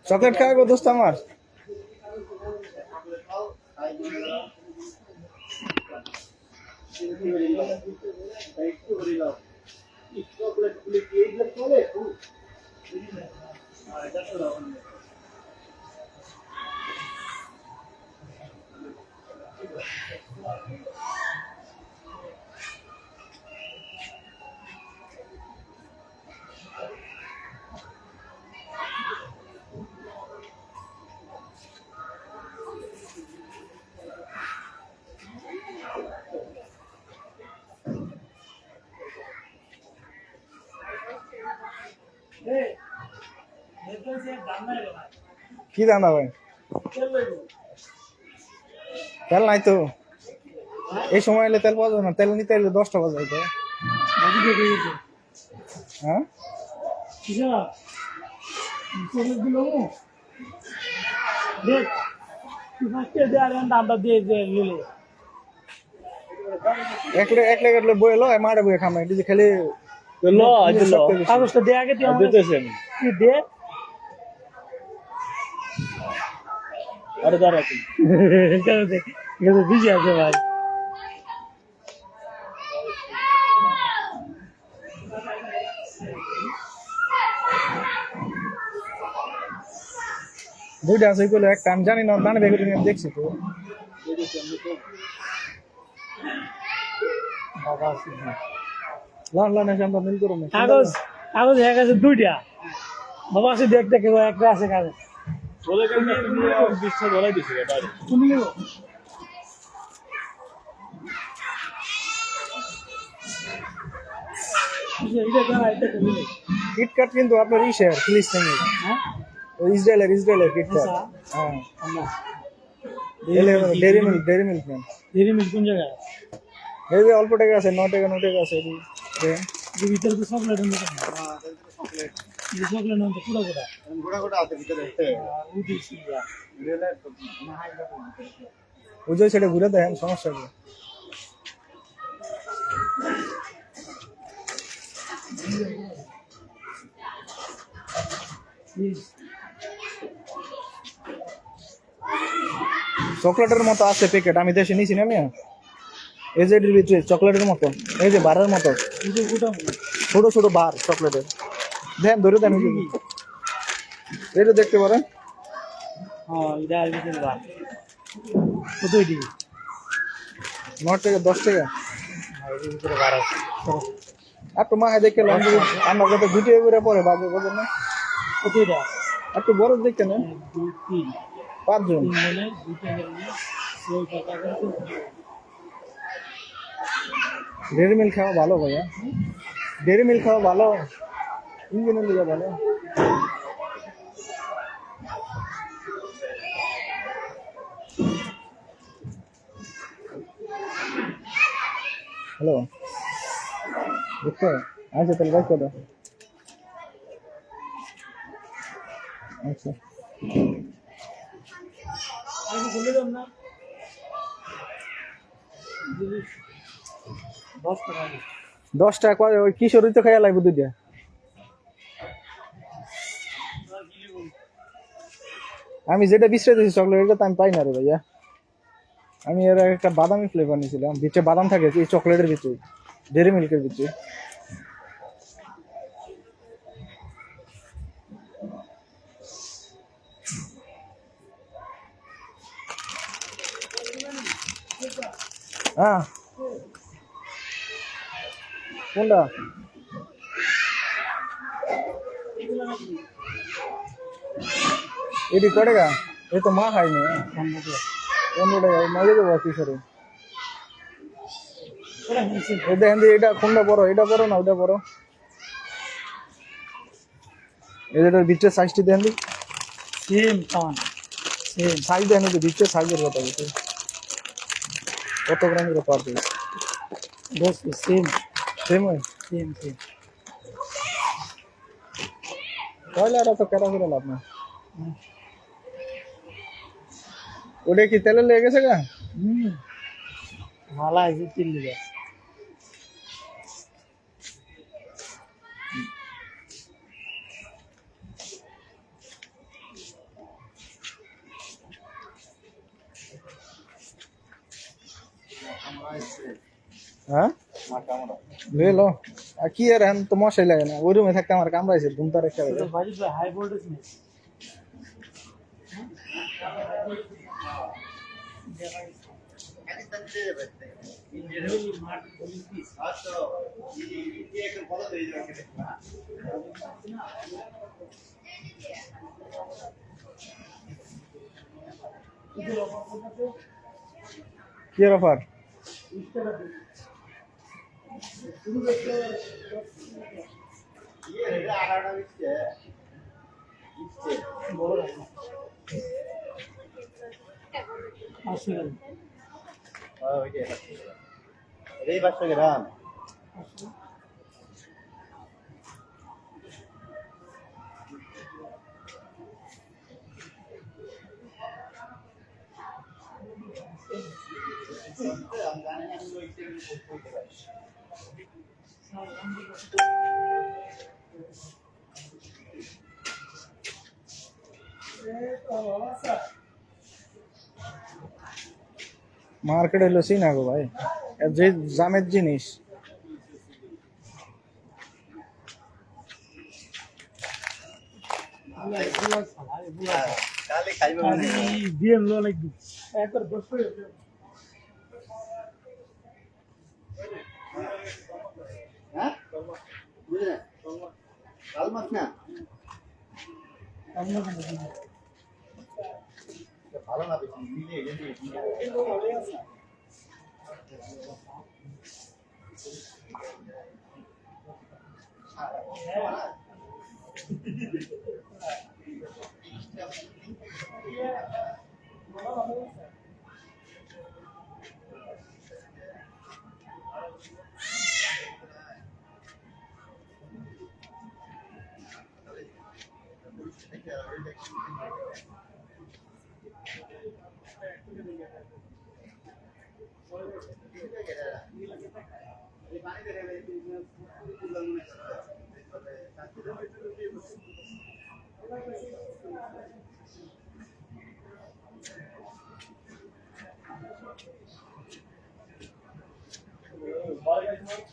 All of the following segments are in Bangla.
চকলেট খাওয়াবো দোস্ত আমার। কি দাম ভাই? তেল নাই তো, এই সময় এলে তেল পাওয়া যাবে না। তেল নিতে এলে 10 টাকা যাইতো। হ্যাঁ এক লেগে বই এলো মারে বই খামাই দিদি খালি কাগজটা দিয়ে আগে দে আরে দাঁড়া বিজি আছে ভাই। দুইটা আছে কইলো একটা আমি জানি না, দানে বেগুনি আমি দেখছি তো। লন লন এসে আমরা মিল করব। কাগজ কাগজ হয়ে গেছে দুইটা। বাবা আছে দেখ দেখে একটা আছে কাগজ বলে কেন বিশ্বাস ধরাই দিছে এটা তুমি নিও। কিটক্যাট কিন্তু আপনার ইসের ফিলিস্তিনি, হ্যাঁ ইসরায়েলের কিটক্যাট। হ্যাঁ ডেরি মিল্ক নেন। দেরি মিল কোন জায়গায়? এই যে অল্প টাকা আছে, 9 টাকা 9 টাকা আছে। এই ভিতরে তো চকলেট আছে। হ্যাঁ চকলেট এই চকলেট নাম তো পুরা গোটা আছে ভিতরে। উঠিছি যা ওই সেটা ঘুরে দেখেন, সমস্যা নেই। চকলেটের মতো আছে প্যাকেট, আমি দেশে নিয়েছি না। আমি এই যে এটির ভিতরে চকলেটের মতো, এই যে বারের মতো ছোট ছোট বার চকলেটের। দেন ধরে দেন, এটা দেখতে পারেন। হ্যাঁ এটা আর ভিতরে বার কত এটি? 9 টাকা 10 টাকা। হ্যাঁ এর ভিতরে বার আছে। একটু মাহে দেখে আমার কাছে দুটো করে পরে বাজে বোঝেন না। কত এটা? একটু বড় দেখতে না, 2 3 5 জন মানে 2 টাকা দিয়ে টাকা করে। ডেরি মিল্ক খাওয়া ভালো ভাইয়া, ডেরি মিল্ক খাওয়া ভালো, ইঞ্জিনের লিগে ভালো। হ্যালো দেখো, আচ্ছা তাহলে বাইক করো। আচ্ছা আমি বলে দাম না 10 টাকা ওই কিশোরই তো খাইয়া লাগবে দুইটা। আমি যেটা বিশ্রে দিয়েছি চকলেট, এটা তো আমি পাই না রে ভাইয়া। আমি এর একটা বাদামি ফ্লেভার নিয়েছিলাম, ভিতরে বাদাম থাকে এই চকলেটের ভিতরে, ডেরি মিল্কের ভিতরে। হ্যাঁ কোনটা? এটি ক টাকা? এই তো মা খাইনি। 15 টাকা মাইলে দেবো কিশোরে। দেখেন এটা কোনটা বড়, এটা বড় না ওটা বড়? এটার ভিতরে সাইজটি দেখেন, সেম কান সেম সাইজ দেখেন, ভিতরে সাইজের কথা বলছে কত গ্রামের পার পিস। বস সেম সেম হয়, সেম সেম। কয়লাটা তো কেটা করে লাভ না। ওটা কি তেলে লেগে গেছে গা? মালা আছে চিল্লি গাছ হ্যাঁ ले लो কি আর এখন তো মশাই লাগে না ওই রুমে থাকতে আমার কামড়াইছে ঘুমটা রেখে তো বাড়ি হাই ভোল্টেজ নেই কি এর অফার এই 500 গ্রাম মার্কেট হইলো সিনা গো ভাই এর যে জামের জিনিস কালে খাইবে মানে বিএম লো লাগবে একবার বসে হ্যাঁ বুঝলেন কাল মাছ না আমরা ভালো না বেশি দিলে যদি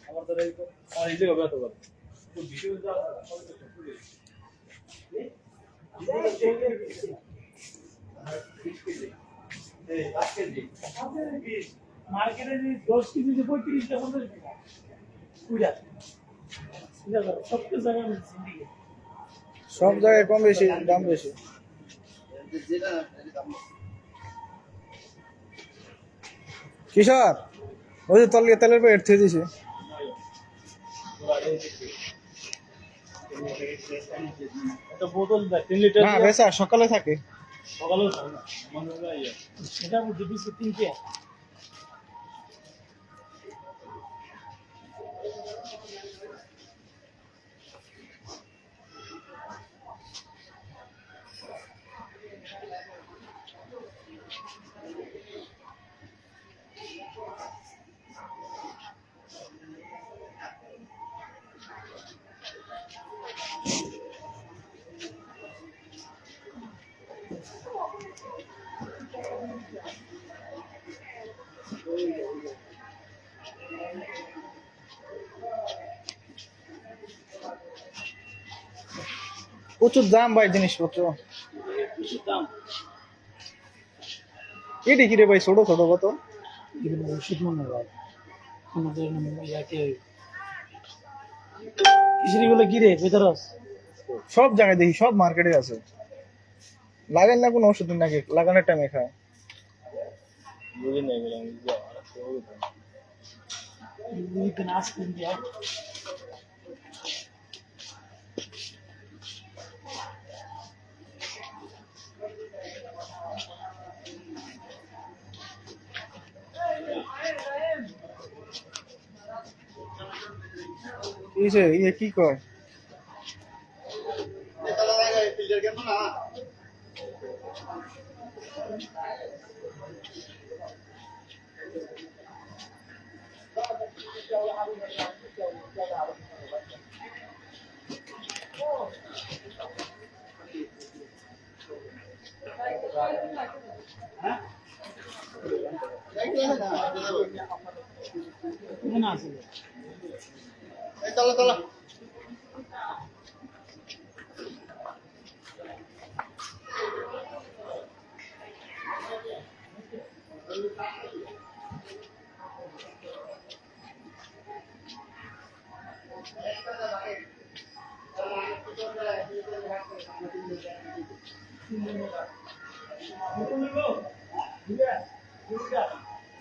আমার দ্বারা আমার এই জায়গা ব্যথা করে তো ভিডিও যা মার্কেটে 10 কেজি 35 টাকা 50 টাকা পূজা সব জায়গায় সিন্ডিকেট সব জায়গায় কম বেশি দাম বেশি যেটা কিশোর ওই যে তলিয়ে তেলের প্যাকেট থুয়ে দিছে একটা বোতল 3 লিটার না বেচা সকালে থাকে সকালেও খাই না মনে হয় ইয়া সেটা বুঝে দিচ্ছে 3 কে প্রচুর দাম ভাই জিনিসপত্র দাম এটি কি রে ভাই ছোট ছোট কত এগুলো ওষুধ মনে হয় আমাদের ইয়াকে কিশোরীগুলো কি রে বেতারস সব জায়গায় দেখি সব মার্কেটে আছে লাগান না কোনো ওষুধ নাকি লাগানোর টাইমে খায় বুঝি না এগুলো আমি যা উইথ নাস ইন্ডিয়া ইয়ে কি কয় ফিল্টার কেন না এখানে আছে এই চলো চলো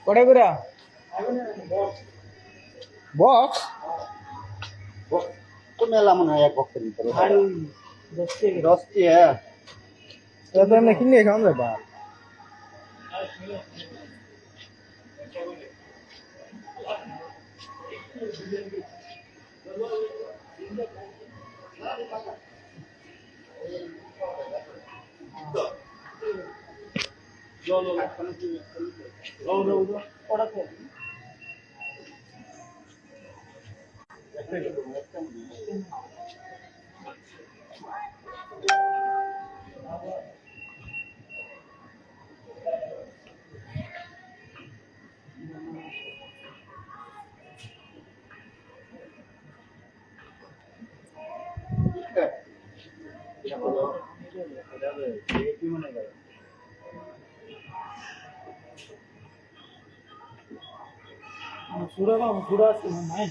কটা করে বক্স তো মেলা মনে হয় এক বক্সের ভিতরে আর 10 টাকা 10টি হ্যাঁ এটা তো এমনি কিনে খাওয়া যায় বা ওটা তো সুরা আছে না নাই